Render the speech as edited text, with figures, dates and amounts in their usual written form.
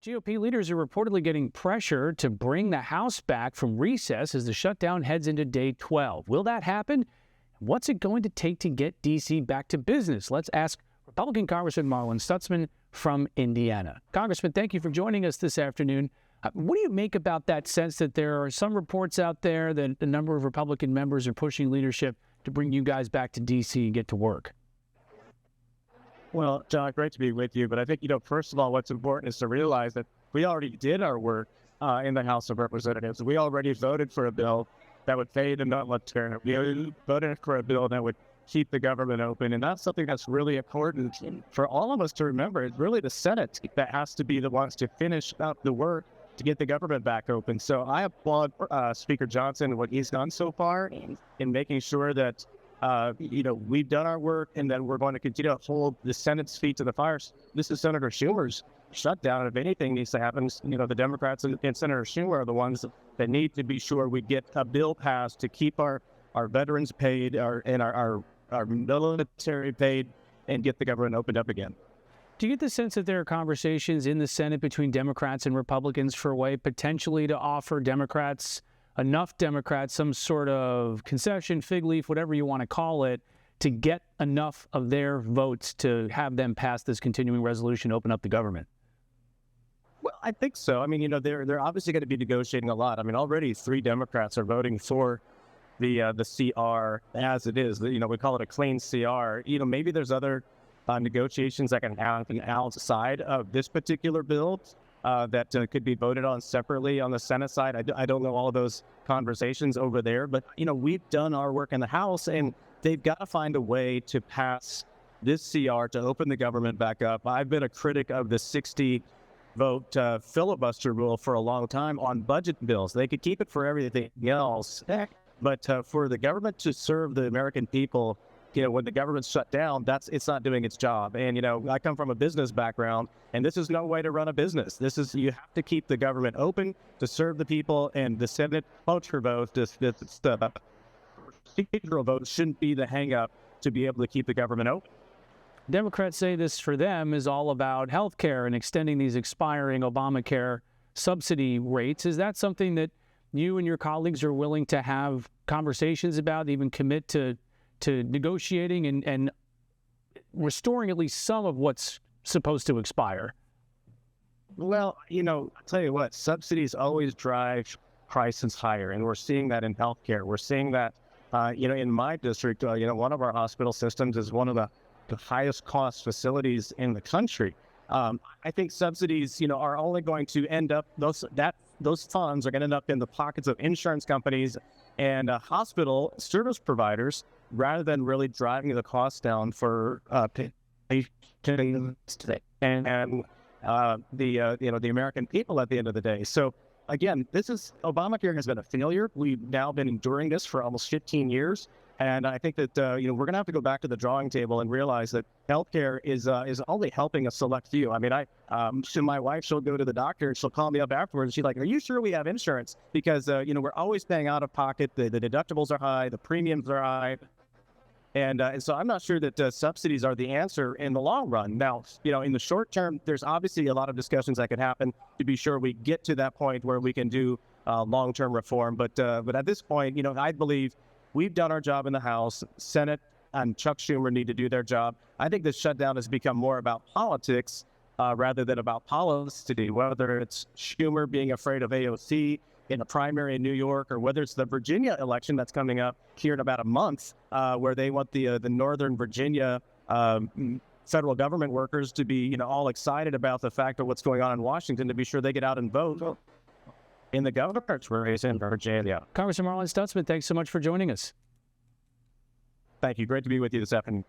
GOP leaders are reportedly getting pressure to bring the House back from recess as the shutdown heads into day 12. Will that happen? What's it going to take to get D.C. back to business? Let's ask Republican Congressman Marlin Stutzman from Indiana. Congressman, thank you for joining us this afternoon. What do you make about that sense that there are some reports out there that a number of Republican members are pushing leadership to bring you guys back to D.C. and get to work? Well, John, great to be with you. But I think, first of all, what's important is to realize that we already did our work in the House of Representatives. We already voted for a bill that would fade the military. We voted for a bill that would keep the government open. And that's something that's really important for all of us to remember. It's really the Senate that has to be the ones to finish up the work to get the government back open. So I applaud Speaker Johnson and what he's done so far in making sure that we've done our work and that we're going to continue to hold the Senate's feet to the fire. This is Senator Schumer's shutdown. If anything needs to happen, the Democrats and Senator Schumer are the ones that need to be sure we get a bill passed to keep our veterans paid and our military paid and get the government opened up again. Do you get the sense that there are conversations in the Senate between Democrats and Republicans for a way potentially to offer enough Democrats, some sort of concession, fig leaf, whatever you want to call it, to get enough of their votes to have them pass this continuing resolution, open up the government? Well, I think so. I mean, they're obviously going to be negotiating a lot. I mean, already 3 Democrats are voting for the CR as it is. We call it a clean CR. Maybe there's other negotiations that can happen outside of this particular bill that could be voted on separately on the Senate side. I don't know all of those conversations over there, but we've done our work in the House, and they've got to find a way to pass this CR to open the government back up. I've been a critic of the 60-vote filibuster rule for a long time on budget bills. They could keep it for everything else, but for the government to serve the American people, when the government's shut down, it's not doing its job. And, I come from a business background, and this is no way to run a business. You have to keep the government open to serve the people, and the Senate cloture vote, the procedural vote shouldn't be the hang-up to be able to keep the government open. Democrats say this for them is all about health care and extending these expiring Obamacare subsidy rates. Is that something that you and your colleagues are willing to have conversations about, even commit to negotiating and restoring at least some of what's supposed to expire? Well, I'll tell you what, subsidies always drive prices higher, and we're seeing that in healthcare. We're seeing that, in my district, one of our hospital systems is one of the highest cost facilities in the country. I think subsidies, are only going to end up, those funds are going to end up in the pockets of insurance companies and hospital service providers, rather than really driving the costs down for patients and the American people at the end of the day. So again, Obamacare has been a failure. We've now been enduring this for almost 15 years. And I think that, we're going to have to go back to the drawing table and realize that healthcare is only helping a select few. I mean, my wife, she'll go to the doctor and she'll call me up afterwards. She's like, "Are you sure we have insurance?" Because, we're always paying out of pocket. The deductibles are high. The premiums are high. And so I'm not sure that subsidies are the answer in the long run. Now, in the short term, there's obviously a lot of discussions that could happen to be sure we get to that point where we can do long-term reform. But at this point, I believe we've done our job in the House. Senate and Chuck Schumer need to do their job. I think this shutdown has become more about politics rather than about policy, whether it's Schumer being afraid of AOC in a primary in New York, or whether it's the Virginia election that's coming up here in about a month, where they want the Northern Virginia federal government workers to be, all excited about the fact of what's going on in Washington, to be sure they get out and vote in the governor's race in Virginia. Congressman Marlin Stutzman, thanks so much for joining us. Thank you. Great to be with you this afternoon.